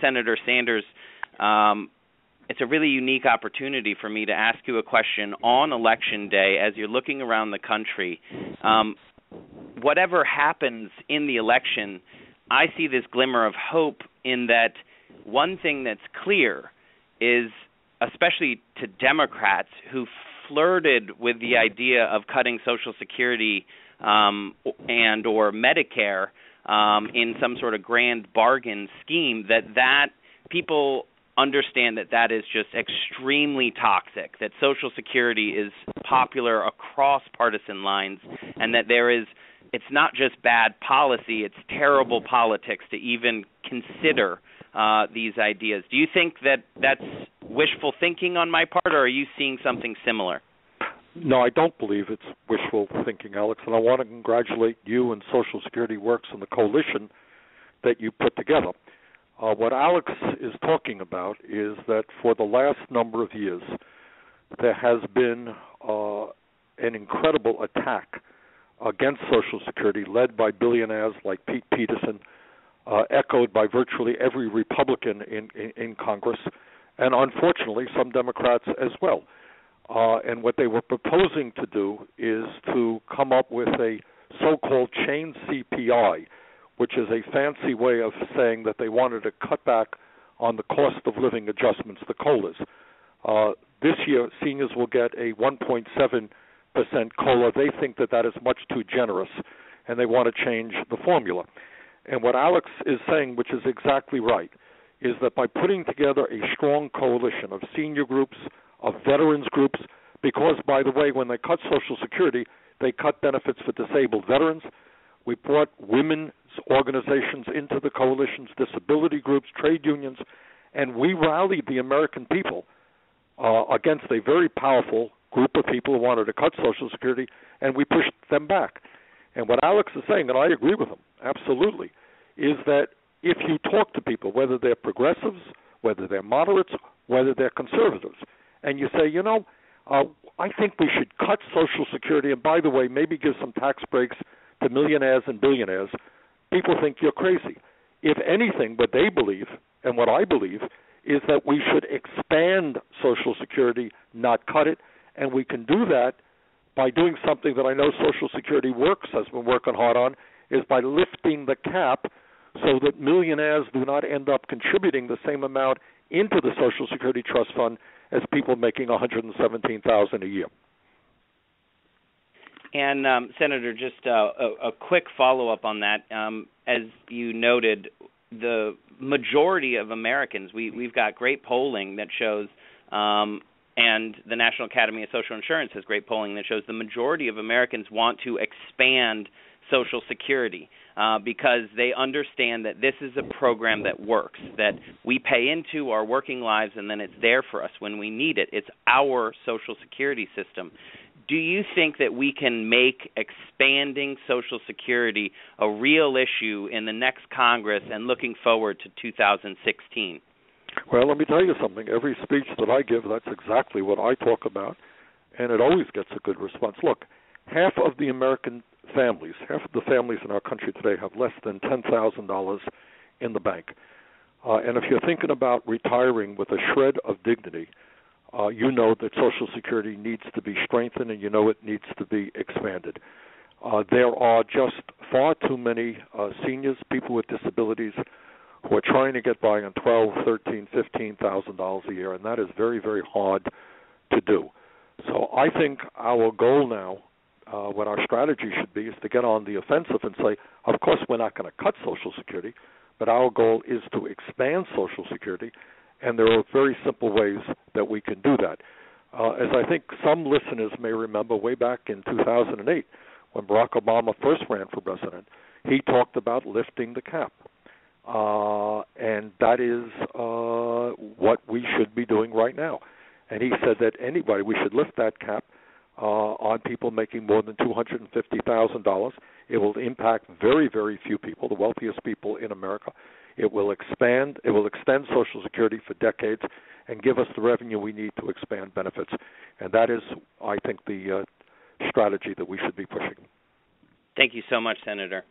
Senator Sanders, it's a really unique opportunity for me to ask you a question on Election Day as you're looking around the country. Whatever happens in the election, I see this glimmer of hope in that one thing that's clear is, especially to Democrats who flirted with the idea of cutting Social Security and or Medicare in some sort of grand bargain scheme, that people understand that is just extremely toxic, that Social Security is popular across partisan lines, and that it's not just bad policy, it's terrible politics to even consider these ideas. Do you think that that's wishful thinking on my part, or are you seeing something similar? No, I don't believe it's wishful thinking, Alex, and I want to congratulate you and Social Security Works and the coalition that you put together. What Alex is talking about is that for the last number of years, there has been an incredible attack against Social Security led by billionaires like Pete Peterson, echoed by virtually every Republican in Congress, and unfortunately some Democrats as well. And what they were proposing to do is to come up with a so-called chain CPI, which is a fancy way of saying that they wanted to cut back on the cost of living adjustments, the COLAs. This year, seniors will get a 1.7% COLA. They think that is much too generous, and they want to change the formula. And what Alex is saying, which is exactly right, is that by putting together a strong coalition of senior groups, of veterans groups, because, by the way, when they cut Social Security, they cut benefits for disabled veterans. We brought women's organizations into the coalitions, disability groups, trade unions, and we rallied the American people against a very powerful group of people who wanted to cut Social Security, and we pushed them back. And what Alex is saying, and I agree with him, absolutely, is that if you talk to people, whether they're progressives, whether they're moderates, whether they're conservatives, and you say, I think we should cut Social Security, and by the way, maybe give some tax breaks to millionaires and billionaires, people think you're crazy. If anything, what they believe, and what I believe, is that we should expand Social Security, not cut it, and we can do that by doing something that I know Social Security Works has been working hard on, is by lifting the cap so that millionaires do not end up contributing the same amount into the Social Security Trust Fund as people making $117,000 a year. And, Senator, just a quick follow-up on that. As you noted, the majority of Americans, we've got great polling that shows, and the National Academy of Social Insurance has great polling that shows the majority of Americans want to expand Social Security because they understand that this is a program that works, that we pay into our working lives and then it's there for us when we need it. It's our Social Security system. Do you think that we can make expanding Social Security a real issue in the next Congress and looking forward to 2016? Well, let me tell you something. Every speech that I give, that's exactly what I talk about, and it always gets a good response. Look, half of the American families, half of the families in our country today have less than $10,000 in the bank. And if you're thinking about retiring with a shred of dignity, you know that Social Security needs to be strengthened, and you know it needs to be expanded. There are just far too many seniors, people with disabilities, who are trying to get by on $12,000, $13,000, $15,000 a year, and that is very, very hard to do. So I think our goal now, what our strategy should be, is to get on the offensive and say, of course we're not going to cut Social Security, but our goal is to expand Social Security, and there are very simple ways that we can do that. As I think some listeners may remember, way back in 2008, when Barack Obama first ran for president, he talked about lifting the cap. And that is what we should be doing right now. And he said that we should lift that cap on people making more than $250,000. It will impact very, very few people, the wealthiest people in America. It will extend Social Security for decades and give us the revenue we need to expand benefits. And that is, I think, the strategy that we should be pushing. Thank you so much, Senator.